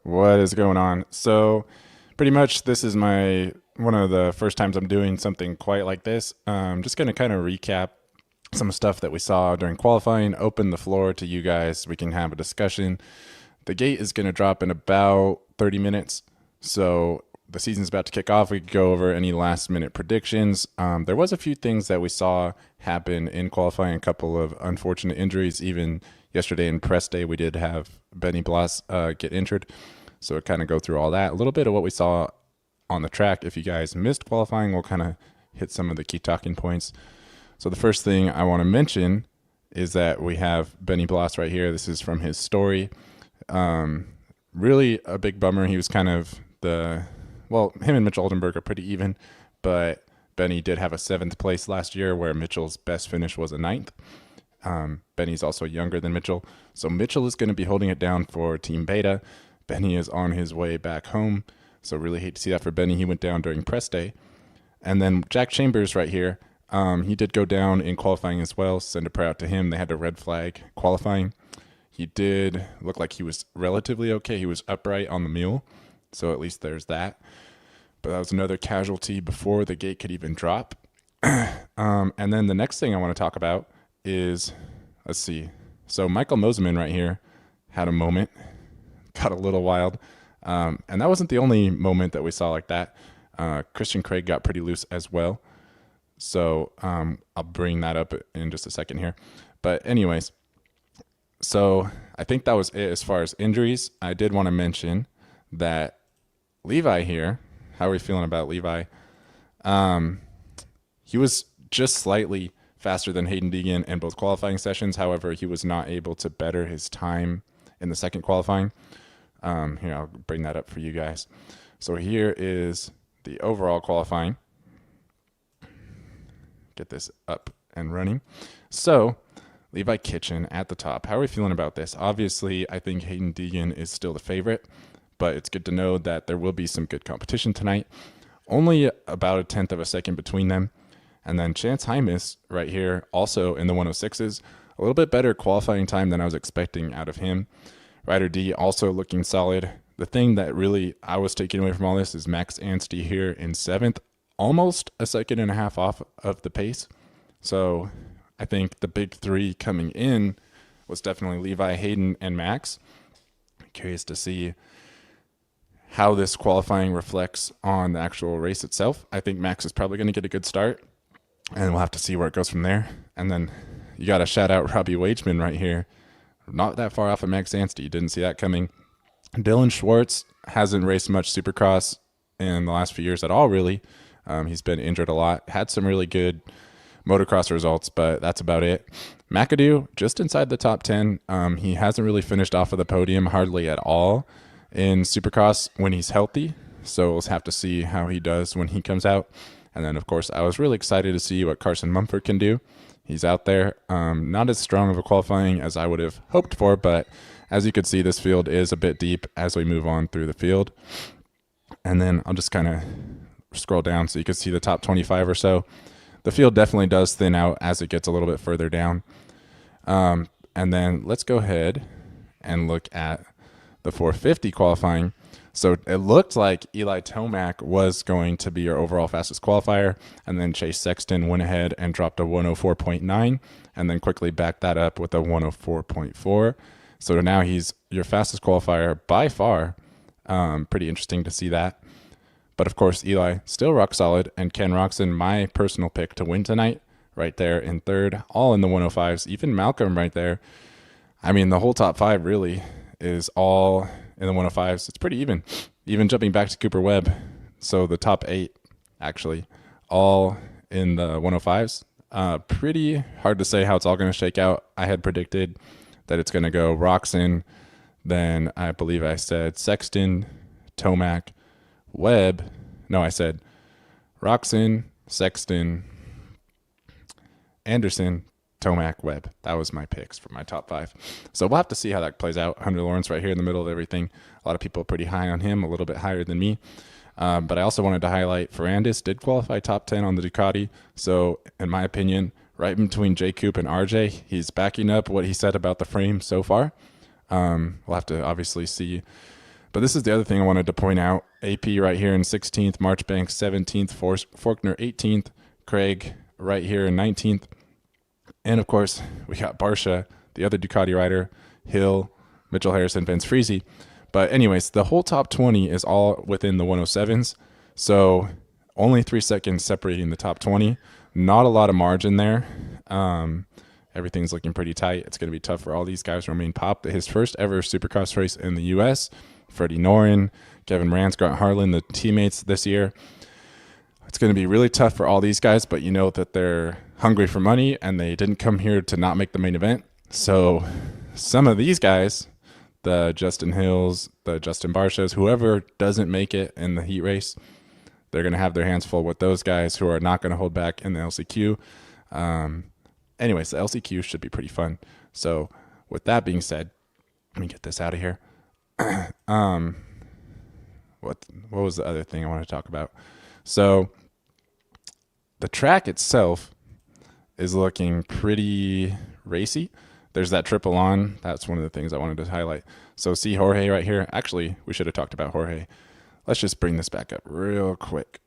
What is going on? So, pretty much, this is my one of the first times I'm doing something quite like this. Just going to kind of recap some stuff that we saw during qualifying, open the floor to you guys. We can have a discussion. The gate is going to drop in about 30 minutes. So, the season's about to kick off. We could go over any last minute predictions. There was a few things that we saw happen in qualifying, a couple of unfortunate injuries. Even yesterday in press day, we did have Benny Blas get injured. So it kind of go through all that. A little bit of what we saw on the track. If you guys missed qualifying, we'll kind of hit some of the key talking points. So the first thing I want to mention is that we have Benny Blas right here. This is from his story. Really a big bummer. He was kind of him and Mitchell Oldenburg are pretty even, but Benny did have a 7th place last year where Mitchell's best finish was a 9th. Benny's also younger than Mitchell. So Mitchell is going to be holding it down for Team Beta. Benny is on his way back home. So really hate to see that for Benny. He went down during press day. And then Jack Chambers right here. He did go down in qualifying as well. Send a prayer out to him. They had a red flag qualifying. He did look like he was relatively okay. He was upright on the mule. So at least there's that. But that was another casualty before the gate could even drop. And then the next thing I want to talk about is, let's see. So Michael Moseman right here had a moment, got a little wild. And that wasn't the only moment that we saw like that. Christian Craig got pretty loose as well. So I'll bring that up in just a second here. But anyways, so I think that was it as far as injuries. I did want to mention that Levi here, how are we feeling about Levi? He was just slightly faster than Hayden Deegan in both qualifying sessions. However, he was not able to better his time in the second qualifying. Here, I'll bring that up for you guys. So here is the overall qualifying. Get this up and running. So Levi Kitchen at the top. How are we feeling about this? Obviously, I think Hayden Deegan is still the favorite, but it's good to know that there will be some good competition tonight. Only about a 1/10 of a second between them. And then Chance Hymas right here, also in the 106s. A little bit better qualifying time than I was expecting out of him. Ryder D also looking solid. The thing that really I was taking away from all this is Max Anstey here in 7th, almost a 1.5 seconds off of the pace. So I think the big three coming in was definitely Levi, Hayden, and Max. Curious to see how this qualifying reflects on the actual race itself. I think Max is probably going to get a good start, and we'll have to see where it goes from there. And then you got to shout out Robbie Wageman right here. Not that far off of Max Anstey. Didn't see that coming. Dylan Schwartz hasn't raced much Supercross in the last few years at all, really. He's been injured a lot. Had some really good motocross results, but that's about it. McAdoo, just inside the top 10. He hasn't really finished off of the podium hardly at all in Supercross when he's healthy. So we'll have to see how he does when he comes out. And then, of course, I was really excited to see what Carson Mumford can do. He's out there. Not as strong of a qualifying as I would have hoped for, but as you can see, this field is a bit deep as we move on through the field. And then I'll just kind of scroll down so you can see the top 25 or so. The field definitely does thin out as it gets a little bit further down. And then let's go ahead and look at the 450 qualifying. So it looked like Eli Tomac was going to be your overall fastest qualifier, and then Chase Sexton went ahead and dropped a 104.9 and then quickly backed that up with a 104.4. So now he's your fastest qualifier by far. Pretty interesting to see that. But of course, Eli still rock solid, and Ken Roxon, my personal pick to win tonight, right there in 3rd, all in the 105s. Even Malcolm right there. I mean, the whole top 5 really is all in the 105s. It's pretty even. Even jumping back to Cooper Webb. So the top 8, actually, all in the 105s. Pretty hard to say how it's all going to shake out. I had predicted that it's going to go Roxon, then I believe I said Sexton, Tomac, Webb. No, I said Roxon, Sexton, Anderson, Tomac, Webb. That was my picks for my top 5. So we'll have to see how that plays out. Hunter Lawrence right here in the middle of everything. A lot of people are pretty high on him, a little bit higher than me. But I also wanted to highlight Ferrandis did qualify top 10 on the Ducati. So in my opinion, right in between J. Coop and RJ, he's backing up what he said about the frame so far. We'll have to obviously see But this is the other thing I wanted to point out. AP right here in 16th, Marchbank 17th, Faulkner 18th, Craig right here in 19th. And of course, we got Barsha, the other Ducati rider, Hill, Mitchell Harrison, Vince Friese. But anyways, the whole top 20 is all within the 107s. So only 3 seconds separating the top 20. Not a lot of margin there. Everything's looking pretty tight. It's going to be tough for all these guys to remain pop. His first ever supercross race in the U.S., Freddie Noren, Kevin Rance, Grant Harlan, the teammates this year. It's going to be really tough for all these guys, but you know that they're hungry for money and they didn't come here to not make the main event. So some of these guys, the Justin Hills, the Justin Barshas, whoever doesn't make it in the heat race, they're going to have their hands full with those guys who are not going to hold back in the LCQ. Anyways, the LCQ should be pretty fun. So with that being said, let me get this out of here. What was the other thing I wanted to talk about? So the track itself is looking pretty racy. There's that triple on. That's one of the things I wanted to highlight. So see Jorge right here. Actually, we should have talked about Jorge. Let's just bring this back up real quick.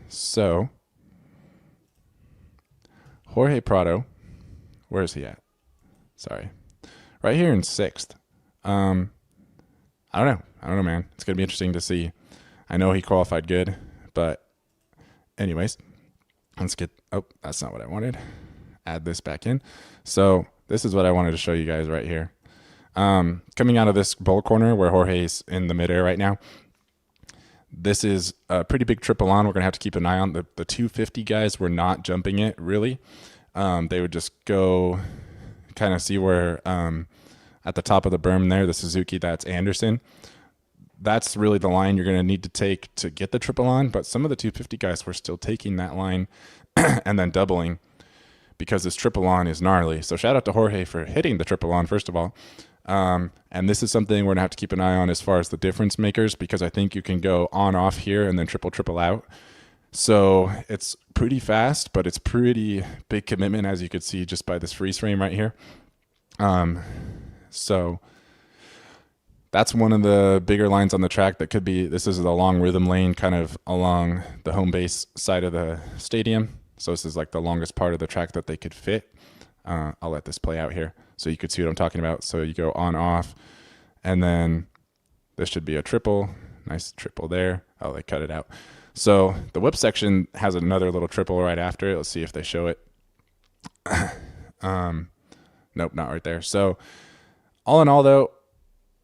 So Jorge Prado, where is he at? Sorry. Right here in 6th. I don't know, man. It's going to be interesting to see. I know he qualified good, but anyways, let's get, oh, that's not what I wanted. Add this back in. So this is what I wanted to show you guys right here. Coming out of this bowl corner where Jorge's in the midair right now, this is a pretty big triple on. We're going to have to keep an eye on. The 250 guys were not jumping it, really. They would just go kind of see where at the top of the berm there, the Suzuki, that's Anderson. That's really the line you're going to need to take to get the triple on. But some of the 250 guys were still taking that line and then doubling because this triple on is gnarly. So shout out to Jorge for hitting the triple on, first of all. And this is something we're going to have to keep an eye on as far as the difference makers, because I think you can go on off here and then triple out. So it's pretty fast, but it's pretty big commitment, as you could see just by this freeze frame right here. So that's one of the bigger lines on the track that could be, this is the long rhythm lane kind of along the home base side of the stadium. So this is like the longest part of the track that they could fit. I'll let this play out here so you could see what I'm talking about. So you go on off, and then this should be a triple. Nice triple there. Oh, they cut it out. So the whip section has another little triple right after it. Let's see if they show it. Nope, not right there. So all in all, though,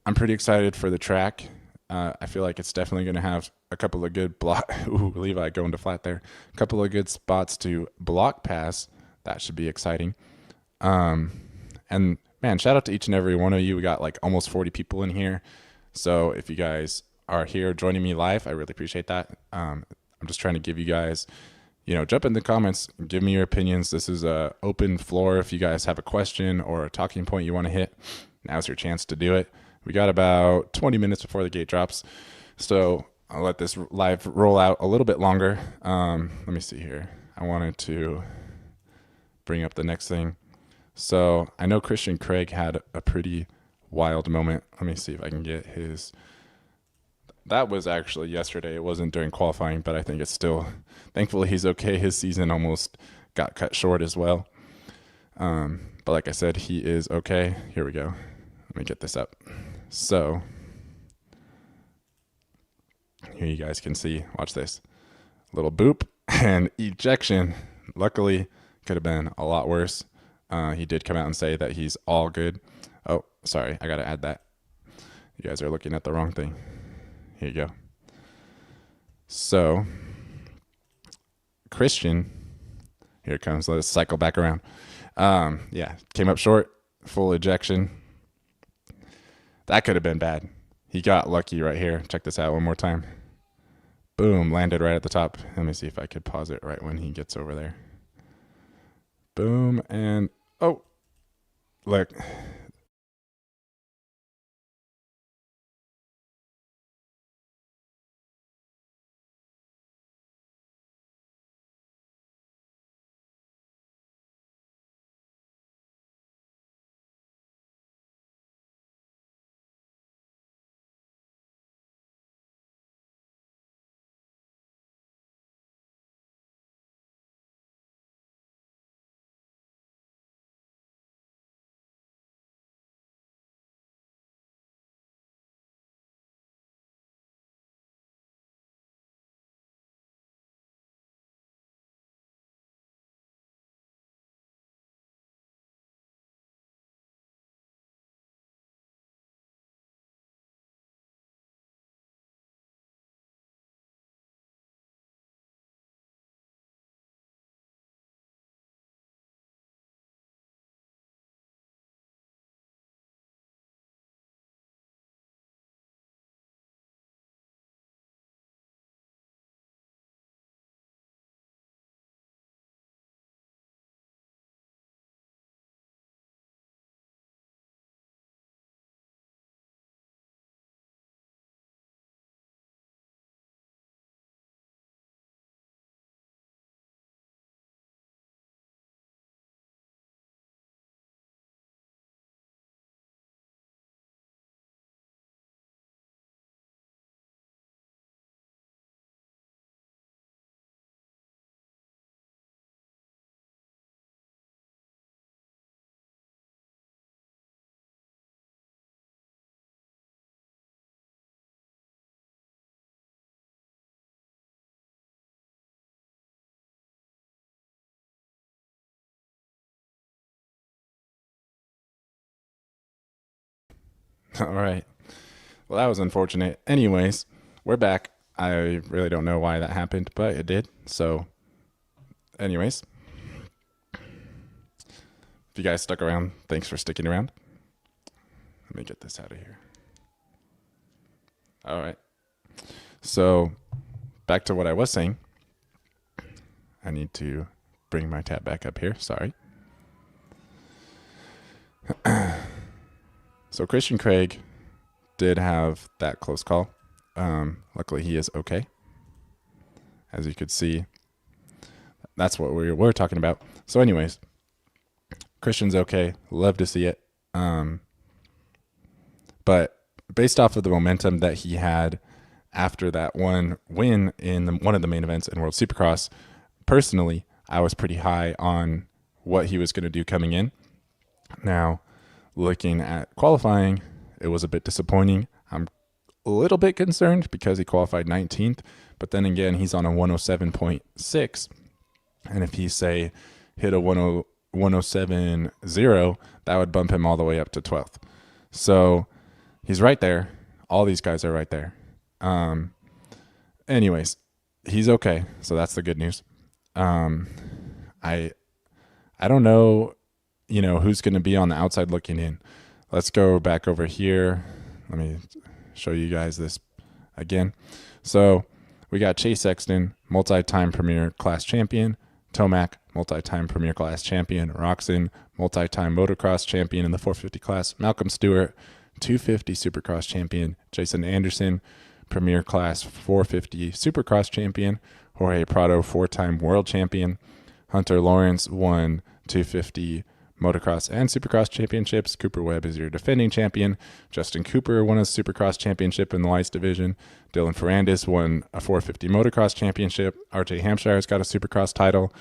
I'm pretty excited for the track. I feel like it's definitely going to have a couple of good block. Ooh, Levi going to flat there. A couple of good spots to block pass. That should be exciting. And man, shout out to each and every one of you. We got like almost 40 people in here. So if you guys are here joining me live, I really appreciate that. I'm just trying to give you guys, jump in the comments, give me your opinions. This is a open floor. If you guys have a question or a talking point you want to hit, now's your chance to do it. We got about 20 minutes before the gate drops. So I'll let this live roll out a little bit longer. Let me see here. I wanted to bring up the next thing. So I know Christian Craig had a pretty wild moment. Let me see if I can get his. That was actually yesterday. It wasn't during qualifying, but I think it's still, thankfully he's okay. His season almost got cut short as well. But like I said, he is okay. Here we go. Let me get this up. So here you guys can see, watch this. Little boop and ejection. Luckily, could have been a lot worse. He did come out and say that he's all good. Oh, sorry, I got to add that. You guys are looking at the wrong thing. Here you go. So, Christian, here it comes. Let's cycle back around. Yeah, came up short, full ejection. That could have been bad. He got lucky right here. Check this out one more time. Boom, landed right at the top. Let me see if I could pause it right when he gets over there. Boom, and oh, look. All right. Well, that was unfortunate. Anyways, we're back. I really don't know why that happened, but it did. So, anyways, if you guys stuck around, thanks for sticking around. Let me get this out of here. All right. So, back to what I was saying. I need to bring my tab back up here. Sorry. So, Christian Craig did have that close call. Luckily, he is okay. As you could see, that's what we were talking about. So, anyways, Christian's okay. Love to see it. But based off of the momentum that he had after that one win in one of the main events in World Supercross, personally, I was pretty high on what he was going to do coming in. Now, looking at qualifying, it was a bit disappointing. I'm a little bit concerned because he qualified 19th, but then again, he's on a 107.6. And if he, say, hit a 107.0, that would bump him all the way up to 12th. So he's right there. All these guys are right there. Anyways, he's okay. So that's the good news. I don't know, who's going to be on the outside looking in. Let's go back over here. Let me show you guys this again. So we got Chase Sexton, multi-time Premier Class Champion. Tomac, multi-time Premier Class Champion. Roxon, multi-time Motocross Champion in the 450 class. Malcolm Stewart, 250 Supercross Champion. Jason Anderson, Premier Class 450 Supercross Champion. Jorge Prado, 4-time World Champion. Hunter Lawrence won 250 Motocross and Supercross championships. Cooper Webb is your defending champion. Justin Cooper won a Supercross championship in the lights division. Dylan Ferrandis won a 450 Motocross championship. RJ Hampshire's got a Supercross title.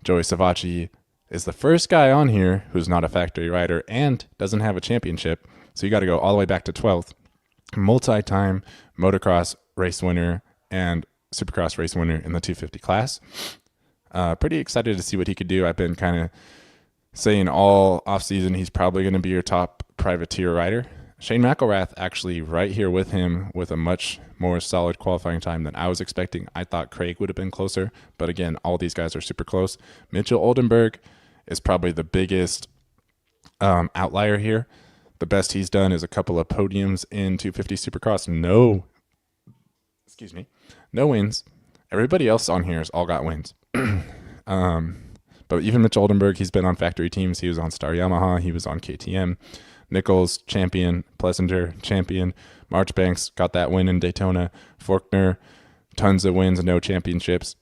Joey Savacci is the first guy on here who's not a factory rider and doesn't have a championship. So you got to go all the way back to 12th. Multi-time Motocross race winner and Supercross race winner in the 250 class. Pretty excited to see what he could do. I've been kind of saying all offseason he's probably going to be your top privateer rider. Shane McElrath actually right here with him with a much more solid qualifying time than I was expecting. I thought Craig would have been closer, but again, all these guys are super close. Mitchell Oldenburg is probably the biggest outlier here. The best he's done is a couple of podiums in 250 Supercross. No wins. Everybody else on here has all got wins. But even Mitch Oldenburg, he's been on factory teams. He was on Star Yamaha. He was on KTM. Nichols, champion. Plessinger, champion. Marchbanks got that win in Daytona. Faulkner, tons of wins, no championships.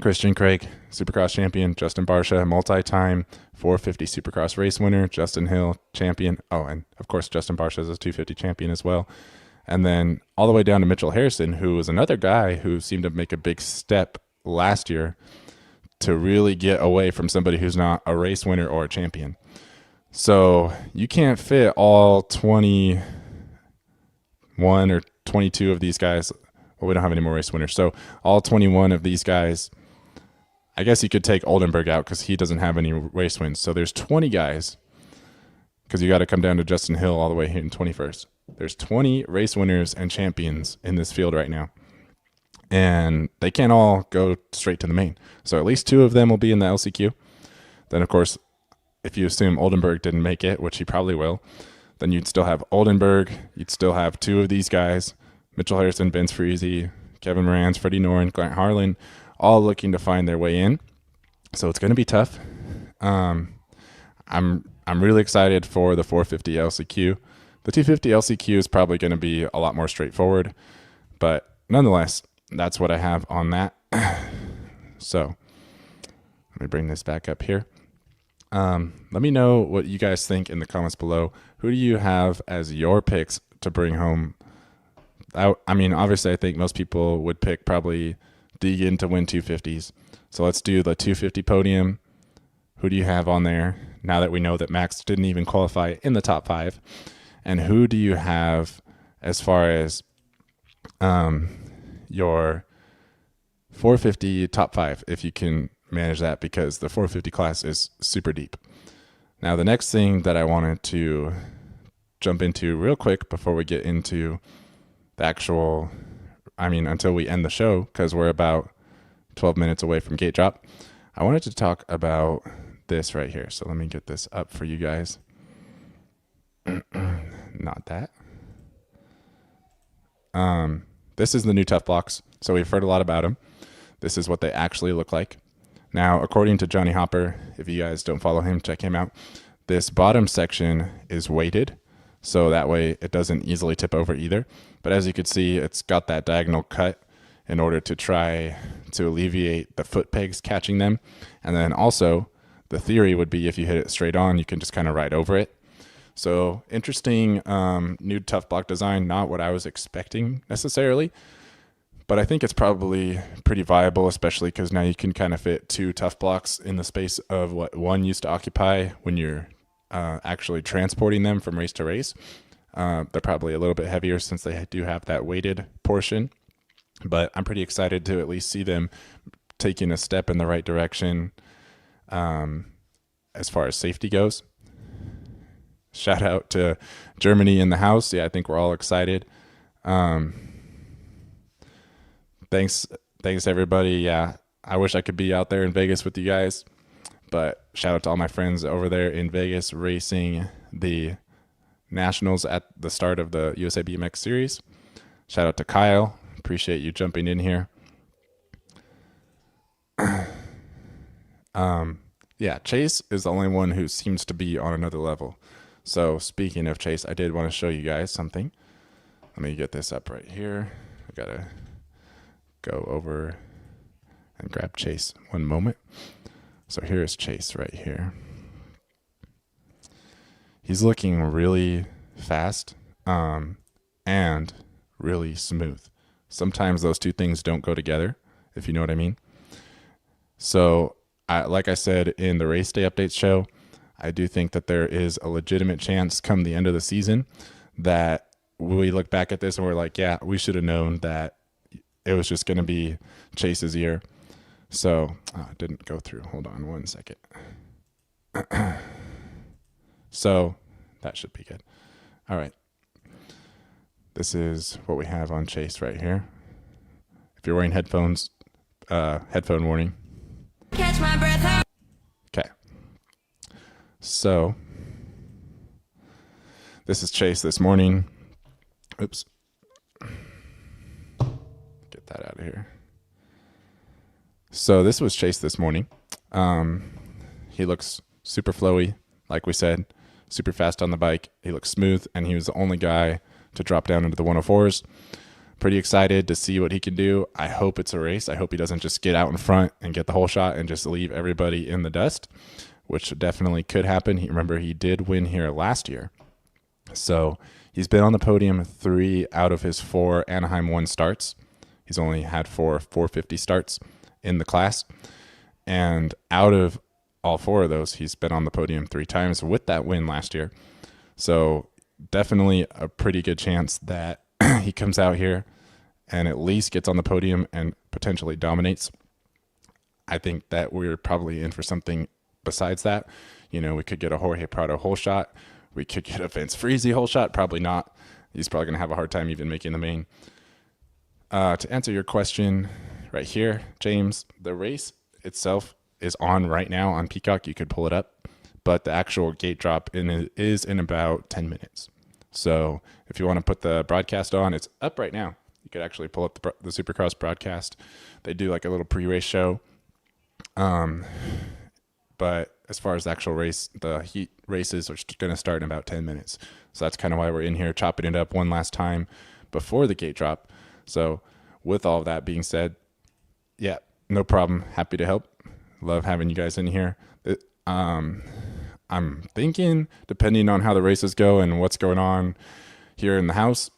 Christian Craig, Supercross champion. Justin Barsha, multi-time 450 Supercross race winner. Justin Hill, champion. Oh, and of course, Justin Barsha is a 250 champion as well. And then all the way down to Mitchell Harrison, who was another guy who seemed to make a big step last year to really get away from somebody who's not a race winner or a champion. So you can't fit all 21 or 22 of these guys. Well, we don't have any more race winners. So all 21 of these guys, I guess you could take Oldenburg out because he doesn't have any race wins. So there's 20 guys because you got to come down to Justin Hill all the way here in 21st. There's 20 race winners and champions in this field right now. And they can't all go straight to the main. So at least 2 of them will be in the LCQ. Then, of course, if you assume Oldenburg didn't make it, which he probably will, then you'd still have Oldenburg. You'd still have 2 of these guys, Mitchell Harrison, Vince Friese, Kevin Morans, Freddie Noren, Grant Harlan, all looking to find their way in. So it's going to be tough. I'm really excited for the 450 LCQ. The 250 LCQ is probably going to be a lot more straightforward. But nonetheless, that's what I have on that. So let me bring this back up here. Let me know what you guys think in the comments below. Who do you have as your picks to bring home? I mean, obviously, I think most people would pick probably Deegan to win 250s. So let's do the 250 podium. Who do you have on there now that we know that Max didn't even qualify in the top 5? And who do you have as far as your 450 top 5, if you can manage that, because the 450 class is super deep. Now, the next thing that I wanted to jump into real quick before we get into the actual, until we end the show, because we're about 12 minutes away from gate drop. I wanted to talk about this right here. So let me get this up for you guys. Not that. This is the new Tough Blocks. So we've heard a lot about them. This is what they actually look like. Now, according to Johnny Hopper, if you guys don't follow him, check him out. This bottom section is weighted, so that way it doesn't easily tip over either. But as you can see, it's got that diagonal cut in order to try to alleviate the foot pegs catching them. And then also, the theory would be if you hit it straight on, you can just kind of ride over it. So interesting new Tough Block design, not what I was expecting necessarily, but I think it's probably pretty viable, especially because now you can kind of fit 2 Tough Blocks in the space of what one used to occupy when you're actually transporting them from race to race. They're probably a little bit heavier since they do have that weighted portion, but I'm pretty excited to at least see them taking a step in the right direction as far as safety goes. Shout out to Germany in the house. Yeah, I think we're all excited. Thanks everybody. Yeah, I wish I could be out there in Vegas with you guys, but shout out to all my friends over there in Vegas racing the nationals at the start of the USA BMX series. Shout out to Kyle. Appreciate you jumping in here. Yeah, Chase is the only one who seems to be on another level. So speaking of Chase, I did want to show you guys something. Let me get this up right here. I gotta go over and grab Chase one moment. So here's Chase right here. He's looking really fast and really smooth. Sometimes those two things don't go together, if you know what I mean. So like I said in the race day updates show, I do think that there is a legitimate chance come the end of the season that we look back at this and we're like, yeah, we should have known that it was just going to be Chase's year. So it didn't go through. Hold on one second. So that should be good. All right. This is what we have on Chase right here. If you're wearing headphones, headphone warning. Catch my breath. Okay. So this is Chase this morning. Oops. Get that out of here. So this was Chase this morning. He looks super flowy, like we said, super fast on the bike. He looks smooth, and he was the only guy to drop down into the 104s. Pretty excited to see what he can do. I hope it's a race. I hope he doesn't just get out in front and get the whole shot and just leave everybody in the dust, which definitely could happen. Remember, he did win here last year. So he's been on the podium 3 out of his 4 Anaheim 1 starts. He's only had 4 450 starts in the class. And out of all 4 of those, he's been on the podium 3 times with that win last year. So definitely a pretty good chance that he comes out here and at least gets on the podium and potentially dominates. I think that we're probably in for something besides that. You know, we could get a Jorge Prado whole shot. We could get a Vince Freezy whole shot. Probably not. He's probably going to have a hard time even making the main. To answer your question right here, James, the race itself is on right now on Peacock. You could pull it up. But the actual gate drop is in about 10 minutes. So if you want to put the broadcast on, it's up right now. You could actually pull up the Supercross broadcast. They do like a little pre-race show. But as far as the actual race, the heat races are going to start in about 10 minutes. So that's kind of why we're in here chopping it up one last time before the gate drop. So with all of that being said, yeah, no problem. Happy to help. Love having you guys in here. I'm thinking, depending on how the races go and what's going on here in the house,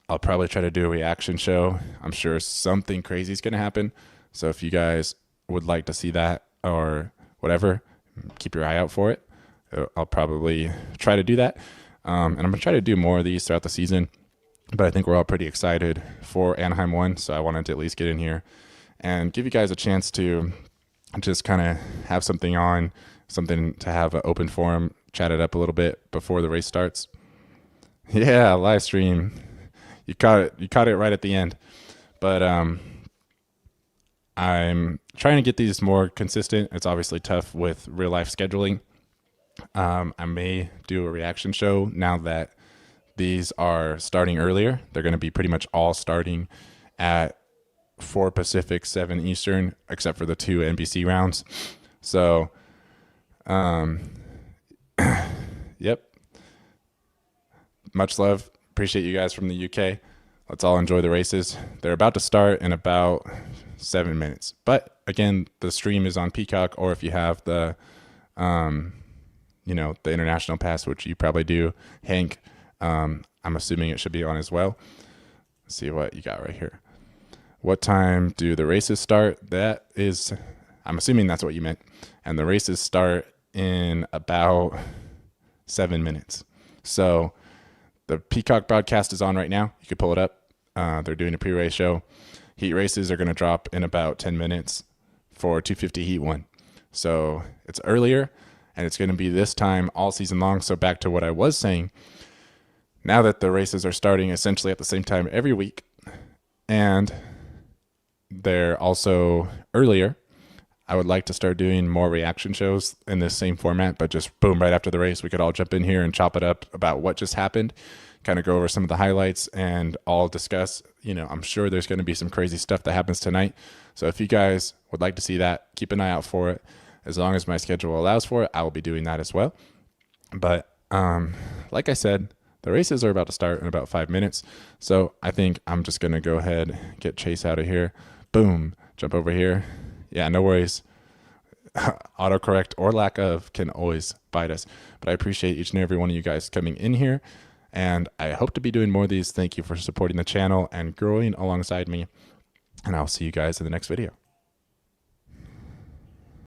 I'll probably try to do a reaction show. I'm sure something crazy is going to happen. So if you guys would like to see that or whatever, keep your eye out for it. I'll probably try to do that. And I'm going to try to do more of these throughout the season. But I think we're all pretty excited for Anaheim 1. So I wanted to at least get in here and give you guys a chance to just kind of have something to have an open forum, chat it up a little bit before the race starts. Yeah, live stream. You caught it. You caught it right at the end. But I'm trying to get these more consistent. It's obviously tough with real life scheduling. I may do a reaction show now that these are starting earlier. They're going to be pretty much all starting at 4 Pacific, 7 Eastern, except for the 2 NBC rounds. So, yep. Much love. Appreciate you guys from the UK. Let's all enjoy the races. They're about to start in about 7 minutes. But again, the stream is on Peacock, or if you have the, the international pass, which you probably do, Hank, I'm assuming it should be on as well. Let's see what you got right here. What time do the races start? That is, I'm assuming that's what you meant. And the races start in about 7 minutes. So the Peacock broadcast is on right now. You can pull it up. They're doing a pre-race show. Heat races are going to drop in about 10 minutes for 250 Heat 1. So it's earlier, and it's going to be this time all season long. So back to what I was saying, now that the races are starting essentially at the same time every week, and they're also earlier, I would like to start doing more reaction shows in this same format, but just boom, right after the race, we could all jump in here and chop it up about what just happened, kind of go over some of the highlights and all discuss, I'm sure there's going to be some crazy stuff that happens tonight. So if you guys would like to see that, keep an eye out for it. As long as my schedule allows for it, I will be doing that as well. But like I said, the races are about to start in about 5 minutes. So I think I'm just going to go ahead, get Chase out of here. Boom, jump over here. Yeah, no worries. Autocorrect or lack of can always bite us. But I appreciate each and every one of you guys coming in here. And I hope to be doing more of these. Thank you for supporting the channel and growing alongside me. And I'll see you guys in the next video.